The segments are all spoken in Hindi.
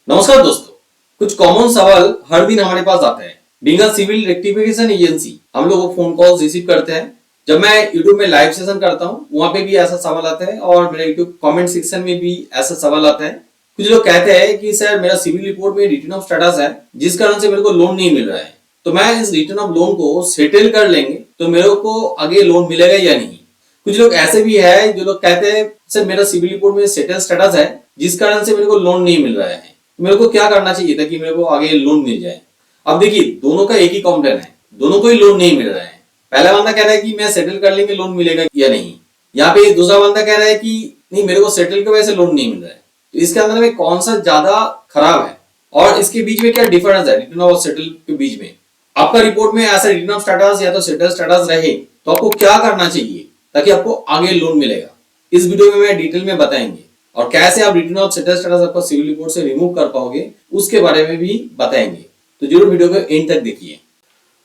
नमस्कार दोस्तों, कुछ कॉमन सवाल हर दिन हमारे पास आते हैं। Being a CIBIL rectification agency हम लोग फोन कॉल्स रिसीव करते हैं। जब मैं यूट्यूब में लाइव सेशन करता हूँ वहां पे भी ऐसा सवाल आता है और मेरे यूट्यूब कमेंट सेक्शन में भी ऐसा सवाल आता है। कुछ लोग कहते हैं कि सर मेरा सिविल रिपोर्ट में रिटर्न ऑफ स्टेटस है जिस कारण से मेरे को लोन नहीं मिल रहा है, तो मैं इस रिटर्न ऑफ लोन को सेटल कर लेंगे तो मेरे को आगे लोन मिलेगा या नहीं। कुछ लोग ऐसे भी है जो लोग कहते हैं सर मेरा सिविल रिपोर्ट में सेटल स्टेटस है जिस कारण से मेरे को लोन नहीं मिल रहा है, मेरे को क्या करना चाहिए ताकि मेरे को आगे लोन मिल जाए। अब देखिए दोनों का एक ही कंप्लेन है, दोनों को ही लोन नहीं मिल रहा है। पहला बंदा कह रहा है कि मैं सेटल कर लेंगे लोन मिलेगा या नहीं, यहाँ पे दूसरा बंदा कह रहा है कि नहीं मेरे को सेटल की वजह से लोन नहीं मिल रहा है। तो इसके अंदर में कौन सा ज्यादा खराब है और इसके बीच में क्या डिफरेंस है रिटर्न ऑफ सेटल के बीच में। आपका रिपोर्ट में ऐसा रिटर्न ऑफ स्टेटस या तो सेटल स्टेटस रहे तो आपको क्या करना चाहिए ताकि आपको आगे लोन मिलेगा, इस वीडियो में मैं डिटेल में बताएंगे। और कैसे आप रिटर्न ऑफ सेटल स्टेटस आपका सिविल रिपोर्ट से रिमूव कर पाओगे उसके बारे में भी बताएंगे, तो जरूर वीडियो को एंड तक देखिए।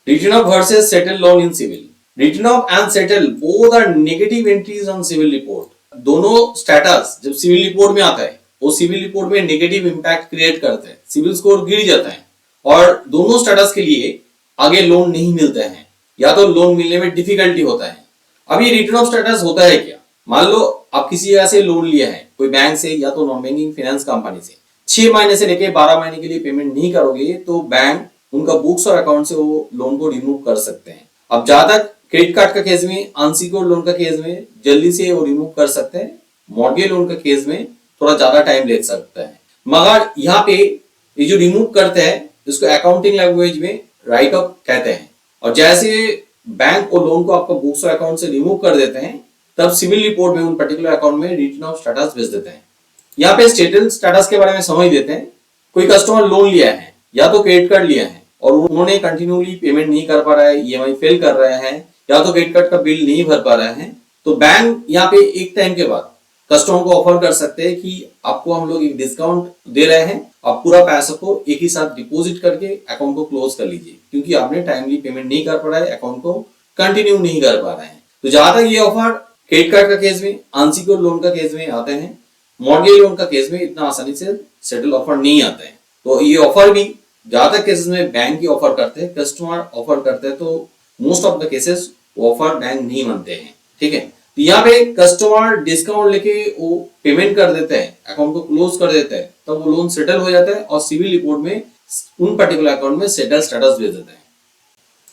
Written off versus settle loan in CIBIL. Written off and settle both are negative entries on CIBIL report. दोनों स्टेटस जब सिविल रिपोर्ट में आता है वो सिविल रिपोर्ट में नेगेटिव इंपैक्ट क्रिएट करते हैं, सिविल स्कोर गिर जाता है और दोनों स्टेटस के लिए आगे लोन नहीं मिलते हैं या तो लोन मिलने में डिफिकल्टी होता है। अब ये रिटर्न ऑफ स्टेटस होता है क्या। मान लो आप किसी जगह से लोन लिया है, कोई बैंक से या तो नॉन बैंकिंग फाइनेंस कंपनी से, 6 महीने से लेके 12 महीने के लिए पेमेंट नहीं करोगे तो बैंक उनका बुक्स और अकाउंट से वो लोन को रिमूव कर सकते हैं। अब जहां तक क्रेडिट कार्ड का केस में, अनसिक्योर्ड लोन का केस में जल्दी से वो रिमूव कर सकते हैं, मॉर्गेज लोन का केस में थोड़ा ज्यादा टाइम ले सकता है। मगर यहाँ पे ये जो रिमूव करते हैं इसको अकाउंटिंग लैंग्वेज में राइट ऑफ कहते हैं। और जैसे बैंक और लोन को आपका बुक्स और अकाउंट से रिमूव कर देते हैं तब सिविल रिपोर्ट में उन पर्टिकुलर अकाउंट में रिटर्न ऑफ स्टेटस भेज देते हैं। यहाँ पे सेटल स्टेटस के बारे में समझ देते हैं। कोई कस्टमर लोन लिया है या तो क्रेडिट कार्ड लिया है और उन्होंने कंटिन्यूली पेमेंट नहीं कर पा रहा है, ईएमआई फेल कर रहे हैं या तो क्रेडिट कार्ड का बिल नहीं भर पा रहे हैं, तो बैंक यहाँ पे एक टाइम के बाद कस्टमर को ऑफर कर सकते हैं कि आपको हम लोग एक डिस्काउंट दे रहे हैं, आप पूरा पैसा को एक ही साथ डिपॉजिट करके अकाउंट को क्लोज कर लीजिए क्योंकि आपने टाइमली पेमेंट नहीं कर पा रहा है, अकाउंट को कंटिन्यू नहीं कर पा रहे हैं। तो जहां तक ये ऑफर क्रेडिट कार्ड का केस में, अनसिक्योर्ड लोन का केस में आते हैं, मॉर्गेज लोन का केस में इतना आसानी से सेटल ऑफर नहीं आता है। तो ये ऑफर भी ज्यादा केसेस में बैंक ही ऑफर करते हैं, कस्टमर ऑफर करते हैं, तो मोस्ट ऑफ द केसेस वो ऑफर बैंक नहीं मानते हैं। ठीक है, तो यहाँ पे कस्टमर डिस्काउंट लेके वो पेमेंट कर देते हैं, अकाउंट को क्लोज कर देते हैं, तब वो लोन सेटल हो जाता है और सिविल रिपोर्ट में उन पर्टिकुलर अकाउंट में सेटल स्टेटस भेज देते हैं।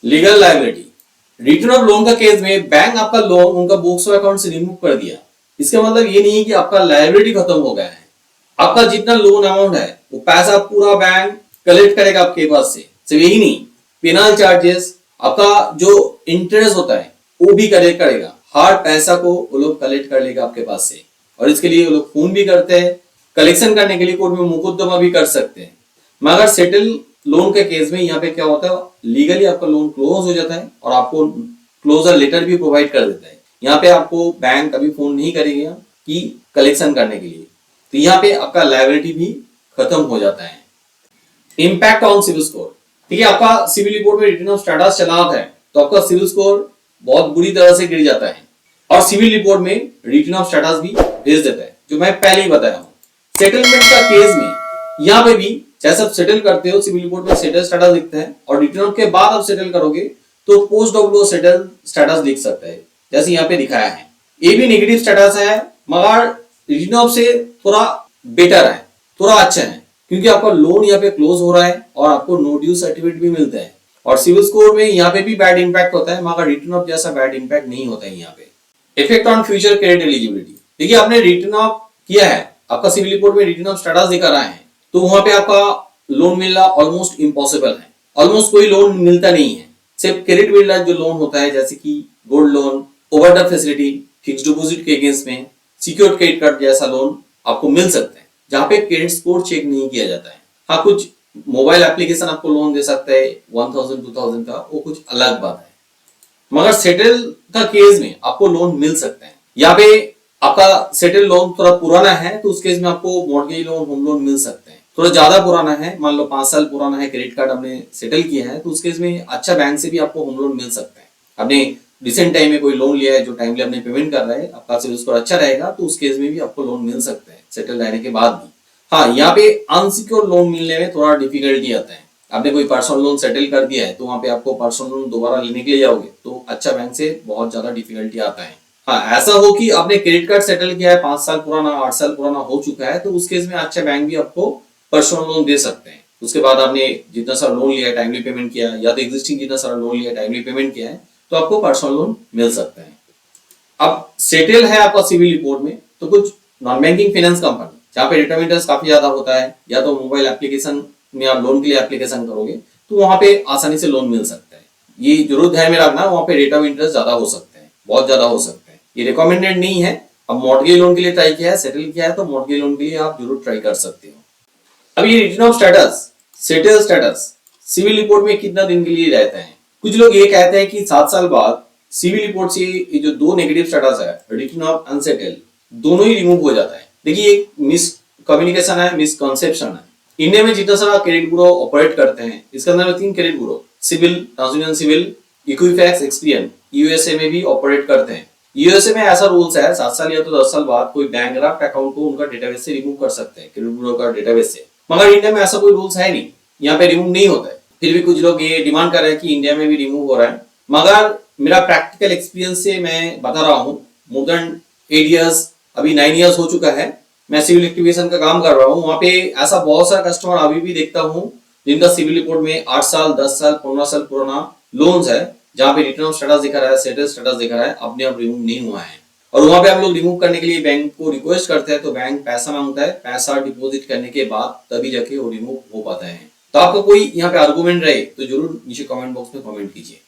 Legal liability. Return of loan का केस में बैंक आपका लोन उनका बुक्स और अकाउंट से रिमूव कर दिया, इसका मतलब ये नहीं कि आपका लायबिलिटी खत्म हो गया है। आपका जितना लोन अमाउंट है वो पैसा पूरा बैंक कलेक्ट करेगा आपके पास से। सिर्फ यही नहीं, पेनल चार्जेस, आपका जो इंटरेस्ट होता है वो भी कलेक्ट करेगा। हर पैसा को वो लोग कलेक्ट कर लेगा आपके पास से और इसके लिए वो लोग फोन भी करते हैं, कलेक्शन करने के लिए कोर्ट में मुकदमा भी कर सकते हैं। मगर सेटल लोन के केस में यहाँ पे क्या होता है, लीगली आपका लोन क्लोज हो जाता है और आपको क्लोजर लेटर भी प्रोवाइड कर देता है। यहाँ पे आपको बैंक कभी फोन नहीं करेगा कि कलेक्शन करने के लिए, तो यहाँ पे आपका लायबिलिटी भी खत्म हो जाता है। Impact on CIBIL score. ठीक है, आपका सिविल रिपोर्ट में रिटर्न ऑफ स्टेटस चला है तो आपका सिविल स्कोर बहुत बुरी तरह से गिर जाता है और सिविल रिपोर्ट में रिटर्न ऑफ स्टेटस भी भेज देता है, जो मैं पहले ही बताया हूँ। सेटलमेंट का केस में यहाँ पे भी जैसे आप सेटल करते हो सिविल रिपोर्ट में सेटल स्टेटस लिखता है और रिटर्न के बाद आप सेटल करोगे तो पोस्ट डब्ल्यू सेटल स्टेटस लिख सकता है, जैसे यहाँ पे दिखाया है। ये भी नेगेटिव स्टेटस है मगर रिटर्न ऑफ से थोड़ा बेटर है, थोड़ा अच्छा है क्योंकि आपका लोन यहाँ पे क्लोज हो रहा है और आपको नो ड्यू सर्टिफिकेट भी मिलता है। और सिविल स्कोर में यहाँ पे भी बैड इंपैक्ट होता है मगर रिटर्न ऑफ जैसा बैड इंपैक्ट नहीं होता है यहाँ पे। Effect on future credit eligibility. देखिए आपने रिटर्न ऑफ किया है, आपका सिविल रिपोर्ट में रिटर्न ऑफ स्टेटस दिखा रहा है, तो वहां पे आपका लोन मिलना ऑलमोस्ट इम्पॉसिबल है, ऑलमोस्ट कोई लोन मिलता नहीं है। सिर्फ क्रेडिट बिल्डर जो लोन होता है जैसे कि gold loan, overdraft facility, fixed deposit के अगेंस्ट में, सिक्योर्ड क्रेडिट कार्ड जैसा लोन आपको मिल सकता है जहां पे क्रेडिट स्कोर चेक नहीं किया जाता है। हाँ, कुछ मोबाइल एप्लीकेशन आपको लोन दे सकता है 1000-2000 का, वो कुछ अलग बात है। मगर सेटल का केस में आपको लोन मिल सकता है। यहाँ पे आपका सेटल लोन थोड़ा पुराना है तो उस केस में आपको मॉर्गेज लोन, होम लोन मिल सकते हैं। थोड़ा ज्यादा पुराना है, मान लो 5 साल पुराना है, क्रेडिट कार्ड आपने सेटल किया है, तो उस केस में अच्छा बैंक से भी आपको होम लोन मिल सकता है। आपने रिसेंट टाइम में कोई लोन लिया है जो टाइमली आपने पेमेंट कर रहा है, आपका सिविल स्कोर अच्छा रहेगा तो उस केस में भी आपको लोन मिल सकता है सेटल रहने के बाद भी। हाँ, यहाँ पे अनसिक्योर लोन मिलने में थोड़ा डिफिकल्टी आता है। आपने कोई पर्सनल लोन सेटल कर दिया है तो वहां पे आपको पर्सनल लोन दोबारा लेने के लिए जाओगे तो अच्छा बैंक से बहुत ज्यादा डिफिकल्टी आता है। हाँ, ऐसा हो कि आपने क्रेडिट कार्ड सेटल किया है 5 साल पुराना 8 साल पुराना हो चुका है तो उस केस में अच्छा बैंक भी आपको पर्सनल लोन दे सकते हैं। उसके बाद आपने जितना सारा लोन लिया है टाइमली पेमेंट किया है या तो एग्जिस्टिंग जितना सारा लोन लिया है टाइमली पेमेंट किया है तो आपको पर्सनल लोन मिल सकता है। अब सेटल है आपका सिविल रिपोर्ट में तो कुछ नॉन बैंकिंग फाइनेंस कंपनी जहाँ पे रेट ऑफ इंटरेस्ट काफी ज्यादा होता है या तो मोबाइल एप्लीकेशन में आप लोन के लिए एप्लीकेशन करोगे तो वहां पे आसानी से लोन मिल सकता है। ये जरूर ध्यान में रखना वहां पे रेट ऑफ इंटरेस्ट ज्यादा हो सकता है, बहुत ज्यादा हो सकता है। ये रिकमेंडेड नहीं है। अब मॉर्गेज लोन के लिए ट्राई किया है सेटल किया है तो मॉर्गेज लोन के लिए आप जरूर ट्राई कर सकते हो। अब ये written off status settle status CIBIL report में कितना दिन के लिए रहता है। कुछ लोग ये कहते हैं कि 7 साल बाद सिविल रिपोर्ट से ये जो दो नेगेटिव स्टेटस है रिटर्न ऑफ अनसेटल दोनों ही रिमूव हो जाता है। देखिए एक मिस कम्युनिकेशन है, मिसकंसेप्शन है। इंडिया में जितना सारा क्रेडिट ब्यूरो ऑपरेट करते हैं इसके अंदर में 3 credit bureau CIBIL, TransUnion CIBIL, Equifax, Experian USA में भी ऑपरेट करते हैं। यूएसए में ऐसा रूल्स है 7 साल या तो 10 साल बाद कोई बैंकक्रप्ट अकाउंट को उनका डेटाबेस से रिमूव कर सकते हैं, क्रेडिट ब्यूरो का डेटाबेस से। मगर इंडिया में ऐसा कोई रूल्स है नहीं, यहाँ पे रिमूव नहीं होता है। फिर भी कुछ लोग ये डिमांड कर रहे हैं कि इंडिया में भी रिमूव हो रहा है। मगर मेरा प्रैक्टिकल एक्सपीरियंस से मैं बता रहा हूँ, मोर देन 8 इयर्स, अभी 9 इयर्स हो चुका है मैं सिविल एक्टिवेशन का काम कर रहा हूँ। वहां पे ऐसा बहुत सारा कस्टमर अभी भी देखता हूँ जिनका सिविल रिपोर्ट में 8 साल 10 साल 15 साल पुराना लोन्स है जहाँ पे रिटर्न ऑफ स्टेटस दिखा रहा है, सेटल स्टेटस दिखा रहा है, अपने आप रिमूव नहीं हुआ है। और वहां पे आप लोग रिमूव करने के लिए बैंक को रिक्वेस्ट करते हैं तो बैंक पैसा मांगता है, पैसा डिपॉजिट करने के बाद तभी जाके वो रिमूव हो पाता है। तो आपको कोई यहाँ पे आर्गूमेंट रहे तो जरूर नीचे कमेंट बॉक्स में कमेंट कीजिए।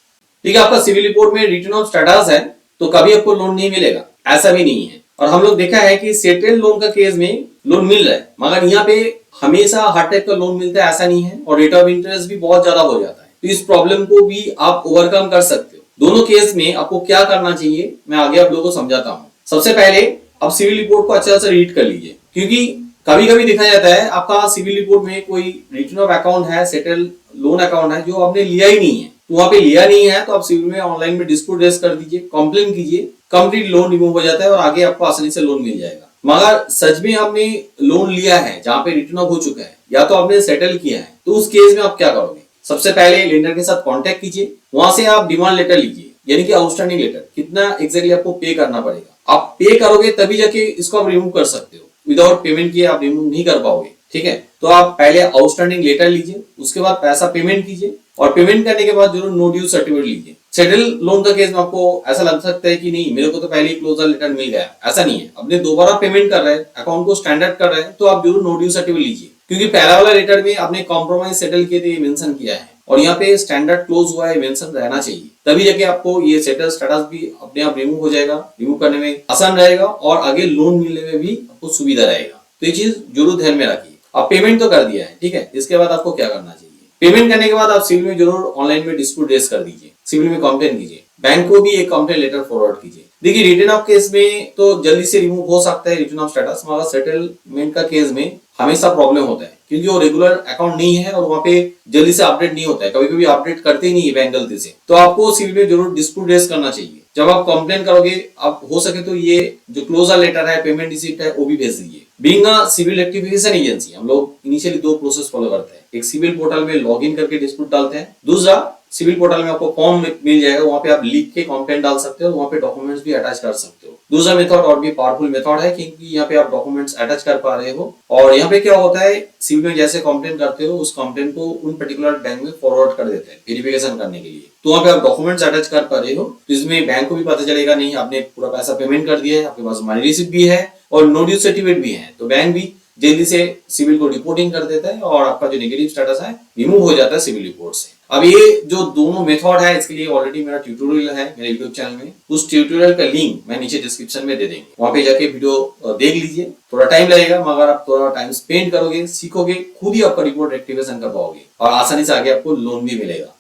ठीक है, आपका सिविल रिपोर्ट में रिटर्न ऑफ स्टेटस है तो कभी आपको लोन नहीं मिलेगा, ऐसा भी नहीं है। और हम लोग देखा है कि सेटल लोन का केस में लोन मिल रहा है मगर यहाँ पे हमेशा हर टाइप का लोन मिलता है ऐसा नहीं है और रेट ऑफ इंटरेस्ट भी बहुत ज्यादा हो जाता है। तो इस प्रॉब्लम को भी आप ओवरकम कर सकते हो। दोनों केस में आपको क्या करना चाहिए मैं आगे आप लोगों को समझाता हूँ। सबसे पहले आप सिविल रिपोर्ट को अच्छा से रीड कर लीजिए क्योंकि कभी कभी देखा जाता है आपका सिविल रिपोर्ट में कोई रिटर्न ऑफ अकाउंट है, सेटल लोन अकाउंट है जो आपने लिया ही नहीं है। तो वहां पे लिया नहीं है तो आप सिविल में ऑनलाइन में डिस्प्यूट रेज कर दीजिए, कंप्लेन कीजिए, कंप्लीट लोन रिमूव हो जाता है और आगे आपको आसानी से लोन मिल जाएगा। मगर सच में आपने लोन लिया है जहां पे रिटर्न ऑफ हो चुका है या तो आपने सेटल किया है तो उस केस में आप क्या करोगे। सबसे पहले लेंडर के साथ कांटेक्ट कीजिए, वहां से आप डिमांड लेटर लीजिए यानी कि आउटस्टैंडिंग लेटर कितना एग्जैक्टली आपको पे करना पड़ेगा। आप पे करोगे तभी जाके इसको आप रिमूव कर सकते हो, विदाउट पेमेंट किए आप रिमूव नहीं कर पाओगे। ठीक है, तो आप पहले आउटस्टैंडिंग लेटर लीजिए, उसके बाद पैसा पेमेंट कीजिए और पेमेंट करने के बाद जरूर नो ड्यू सर्टिफिकेट लीजिए। सेटल लोन का केस में आपको ऐसा लग सकता है कि नहीं मेरे को तो पहले ही क्लोजर लेटर मिल गया, ऐसा नहीं है। अपने दोबारा पेमेंट कर रहे हैं, अकाउंट को स्टैंडर्ड कर रहे हैं तो आप जरूर नो ड्यू सर्टिफिकेट लीजिए क्योंकि पहला वाला लेटर में आपने कॉम्प्रोमाइज सेटल किए थे मेंशन किया है और यहाँ पे स्टैंडर्ड क्लोज हुआ है मेंशन रहना चाहिए, तभी जाके आपको ये सेटल स्टेटस भी अपने आप रिमूव हो जाएगा। रिमूव करने में आसान रहेगा और आगे लोन मिलने में भी आपको सुविधा रहेगा। तो ये चीज जरूर ध्यान में रखिए। आप पेमेंट तो कर दिया है, ठीक है, इसके बाद आपको क्या करना चाहिए। पेमेंट करने के बाद आप सिविल में जरूर ऑनलाइन में डिस्प्यूट रेज कर दीजिए, सिविल में कंप्लेन कीजिए, बैंक को भी एक कंप्लेन लेटर फॉरवर्ड कीजिए। देखिए रिटर्न ऑफ केस में तो जल्दी से रिमूव हो सकता है रिटर्न ऑफ स्टेटस, मगर सेटलमेंट का केस में हमेशा प्रॉब्लम होता है क्योंकि वो रेगुलर अकाउंट नहीं है और वहाँ पे जल्दी से अपडेट नहीं होता है, कभी कभी अपडेट करते ही नहीं है बैंक गलती से। तो आपको सिविल में जरूर डिस्प्यूट रेज करना चाहिए। जब आप कंप्लेन करोगे आप हो सके तो ये जो क्लोजर लेटर है, पेमेंट रिसीप्ट है वो भी भेज दीजिए। Being a CIBIL rectification agency हम लोग इनिशियली 2 प्रोसेस फॉलो करते हैं। एक सिविल पोर्टल में लॉगिन करके डिस्प्यूट डालते हैं, दूसरा सिविल पोर्टल में आपको फॉर्म मिल जाएगा, वहां पे आप लिख के कंप्लेंट डाल सकते हो, वहां पे डॉक्यूमेंट्स भी अटैच कर सकते हो। दूसरा मेथड और भी पावरफुल मेथड है क्योंकि यहाँ पे आप डॉक्यूमेंट्स अटैच कर पा रहे हो और यहाँ पे क्या होता है सिविल में जैसे कंप्लेंट करते हो उस कंप्लेंट को उन पर्टिकुलर बैंक में फॉरवर्ड कर देते हैं वेरिफिकेशन करने के लिए। तो वहाँ पे आप डॉक्यूमेंट्स अटैच कर पा रहे हो तो इसमें बैंक को भी पता चलेगा नहीं आपने पूरा पैसा पेमेंट कर दिया है, आपके पास मनी रिसीप्ट भी है और नो ड्यू सर्टिफिकेट भी है। तो बैंक भी जल्दी से सिविल को रिपोर्टिंग कर देता है और आपका जो नेगेटिव स्टेटस है रिमूव हो जाता है सिविल रिपोर्ट से। अब ये जो दोनों मेथड है इसके लिए ऑलरेडी मेरा ट्यूटोरियल है मेरे यूट्यूब चैनल में, उस ट्यूटोरियल का लिंक मैं नीचे डिस्क्रिप्शन में दे देंगे, वहां पे जाके वीडियो देख लीजिए। थोड़ा टाइम लगेगा मगर आप थोड़ा टाइम स्पेंड करोगे, सीखोगे, खुद ही आपका रिपोर्ट एक्टिवेशन कर पाओगे और आसानी से आगे आपको लोन भी मिलेगा।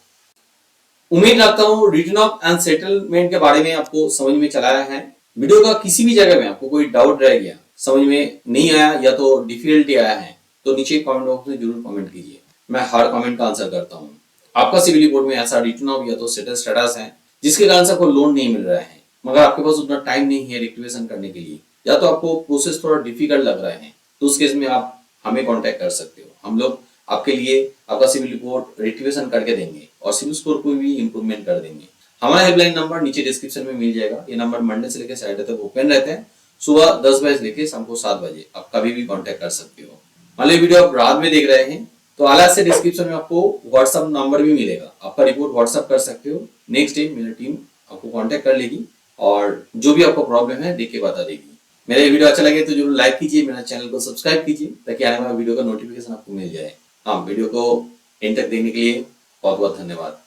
उम्मीद रखता हूँ रिटर्न ऑफ एंड सेटलमेंट के बारे में आपको समझ में चलाया है। वीडियो का किसी भी जगह में आपको कोई डाउट रह गया, समझ में नहीं आया या तो डिफिकल्टी आया है तो नीचे कमेंट बॉक्स में जरूर कमेंट कीजिए, मैं हर कमेंट का आंसर करता हूँ। आपका सिविल रिपोर्ट में ऐसा रिटर्न ऑफ या तो सेटल स्टेटस है जिसके कारण से आपको लोन नहीं मिल रहा है मगर आपके पास उतना टाइम नहीं है एक्टिवेशन करने के लिए या तो आपको प्रोसेस थोड़ा डिफिकल्ट लग रहा है तो उस केस में आप हमें कांटेक्ट कर सकते हो। हम लोग आपके लिए आपका सिविल रिपोर्ट रेक्टिफिकेशन करके देंगे और सिविल स्कोर को भी इम्प्रूवमेंट कर देंगे। हमारा हेल्पलाइन नंबर नीचे डिस्क्रिप्शन में मिल जाएगा। ये नंबर मंडे से लेकर सैटरडे तक ओपन रहते हैं, सुबह 10 बजे से लेकर शाम को 7 बजे। आप कभी भी कांटेक्ट कर सकते हो। मान लो वीडियो आप रात में देख रहे हैं तो अलग से डिस्क्रिप्शन में आपको व्हाट्सएप नंबर भी मिलेगा, आपका रिपोर्ट व्हाट्सएप कर सकते हो। नेक्स्ट डे मेरी टीम आपको कांटेक्ट कर लेगी और जो भी आपका प्रॉब्लम है देख के बता देगी। मेरा ये वीडियो अच्छा लगे तो जरूर लाइक कीजिए, मेरा चैनल को सब्सक्राइब कीजिए ताकि आने वाला वीडियो का नोटिफिकेशन आपको मिल जाए। हाँ, वीडियो को एंड तक देखने के लिए बहुत बहुत धन्यवाद।